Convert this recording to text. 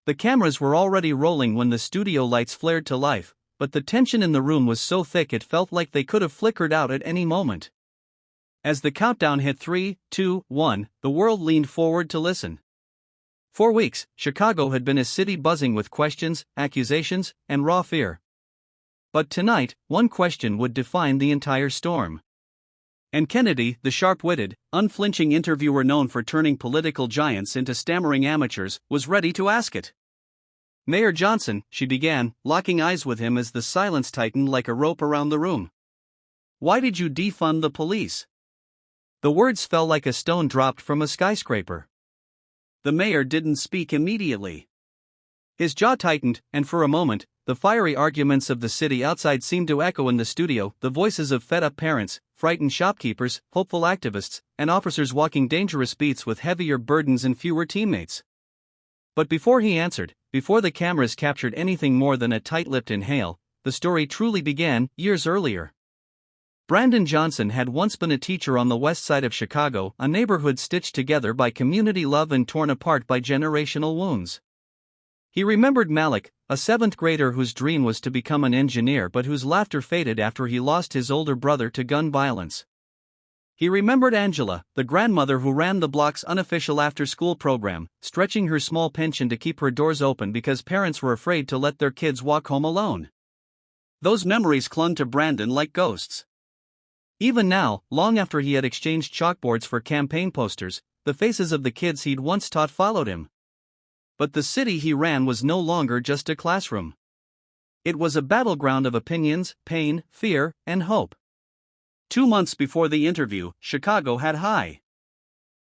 The cameras were already rolling when the studio lights flared to life, but the tension in the room was so thick it felt like they could have flickered out at any moment. As the countdown hit 3, 2, 1, the world leaned forward to listen. For weeks, Chicago had been a city buzzing with questions, accusations, and raw fear. But tonight, one question would define the entire storm. And Kennedy, the sharp-witted, unflinching interviewer known for turning political giants into stammering amateurs, was ready to ask it. "Mayor Johnson," she began, locking eyes with him as the silence tightened like a rope around the room. "Why did you defund the police?" The words fell like a stone dropped from a skyscraper. The mayor didn't speak immediately. His jaw tightened, and for a moment, the fiery arguments of the city outside seemed to echo in the studio, the voices of fed-up parents, frightened shopkeepers, hopeful activists, and officers walking dangerous beats with heavier burdens and fewer teammates. But before he answered, before the cameras captured anything more than a tight-lipped inhale, the story truly began, years earlier. Brandon Johnson had once been a teacher on the west side of Chicago, a neighborhood stitched together by community love and torn apart by generational wounds. He remembered Malik, a seventh grader whose dream was to become an engineer but whose laughter faded after he lost his older brother to gun violence. He remembered Angela, the grandmother who ran the block's unofficial after-school program, stretching her small pension to keep her doors open because parents were afraid to let their kids walk home alone. Those memories clung to Brandon like ghosts. Even now, long after he had exchanged chalkboards for campaign posters, the faces of the kids he'd once taught followed him. But the city he ran was no longer just a classroom. It was a battleground of opinions, pain, fear, and hope. 2 months before the interview, Chicago had high